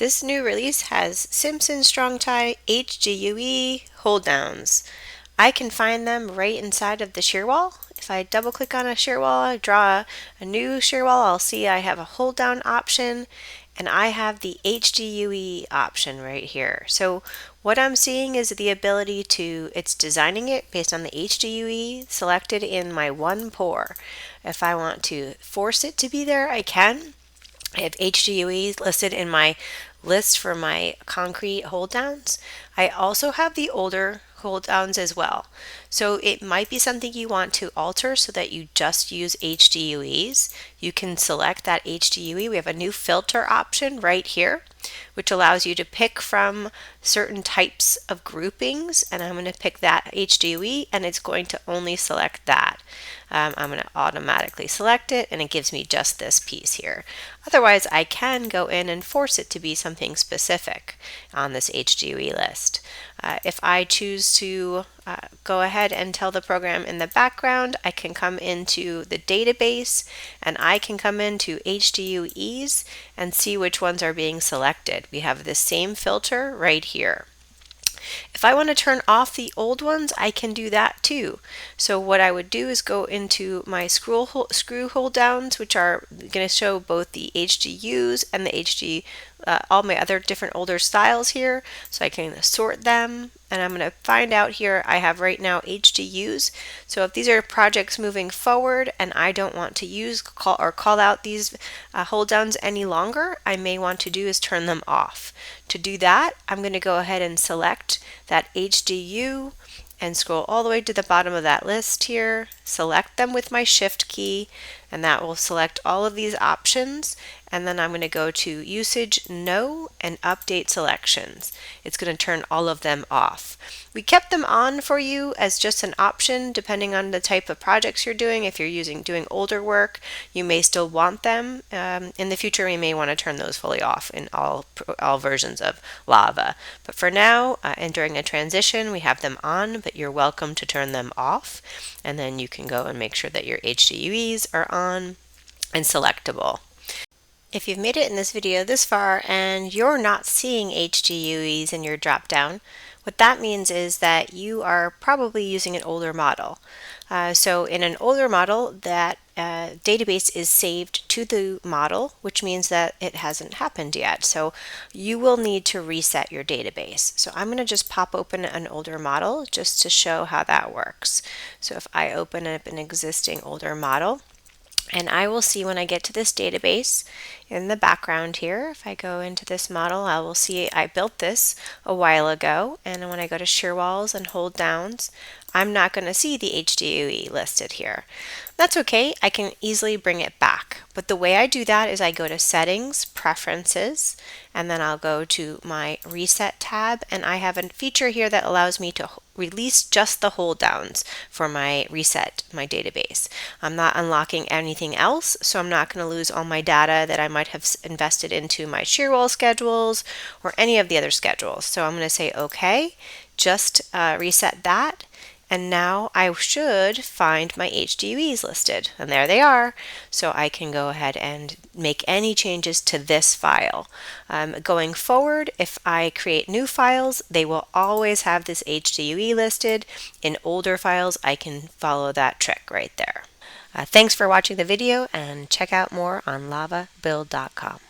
This new release has Simpson Strong-Tie HDUE hold downs. I can find them right inside of the shear wall. If I double click on a shear wall, I draw a new shear wall, I'll see I have a hold down option and I have the HDUE option right here. So what I'm seeing is the ability to, it's designing it based on the HDUE selected in my one pour. If I want to force it to be there, I can. I have HDUEs listed in my list for my concrete hold downs. I also have the older hold downs as well. So it might be something you want to alter so that you just use HDUEs. You can select that HDUE. We have a new filter option right here, which allows you to pick from certain types of groupings, and I'm going to pick that HDUE and it's going to only select that. I'm going to automatically select it and it gives me just this piece here. Otherwise, I can go in and force it to be something specific on this HDUE list. If I choose to go ahead and tell the program in the background, I can come into the database and I can come into HDUEs and see which ones are being selected. We have the same filter right here. If I want to turn off the old ones, I can do that too. So what I would do is go into my screw hold downs, which are going to show both the HDUs and the all my other different older styles here. So I can sort them, and I'm going to find out here I have right now HDUs. So if these are projects moving forward and I don't want to use call out these hold downs any longer, I may want to do is turn them off. To do that, I'm going to go ahead and select that HDU and scroll all the way to the bottom of that list here, select them with my shift key, and that will select all of these options, and then I'm going to go to usage no and update selections. It's going to turn all of them off. We kept them on for you as just an option depending on the type of projects you're doing. If you're doing older work, you may still want them. In the future, we may want to turn those fully off in all versions of Lava. But for now, and during a transition, we have them on, but you're welcome to turn them off. And then you can go and make sure that your HDUEs are on and selectable. If you've made it in this video this far and you're not seeing HDUEs in your drop-down, what that means is that you are probably using an older model. So in an older model, that database is saved to the model, which means that it hasn't happened yet. So you will need to reset your database. So I'm going to just pop open an older model just to show how that works. So if I open up an existing older model, and I will see when I get to this database in the background here, if I go into this model, I will see I built this a while ago, and when I go to shear walls and hold downs, I'm not going to see the HDUE listed here. That's okay, I can easily bring it back. But the way I do that is I go to Settings, Preferences, and then I'll go to my Reset tab, and I have a feature here that allows me to release just the hold downs for my database. I'm not unlocking anything else, so I'm not going to lose all my data that I might have invested into my shear wall schedules or any of the other schedules. So I'm going to say OK, just reset that. And now I should find my HDUEs listed, and there they are. So I can go ahead and make any changes to this file. Going forward, if I create new files, they will always have this HDUE listed. In older files, I can follow that trick right there. Thanks for watching the video, and check out more on lavabuild.com.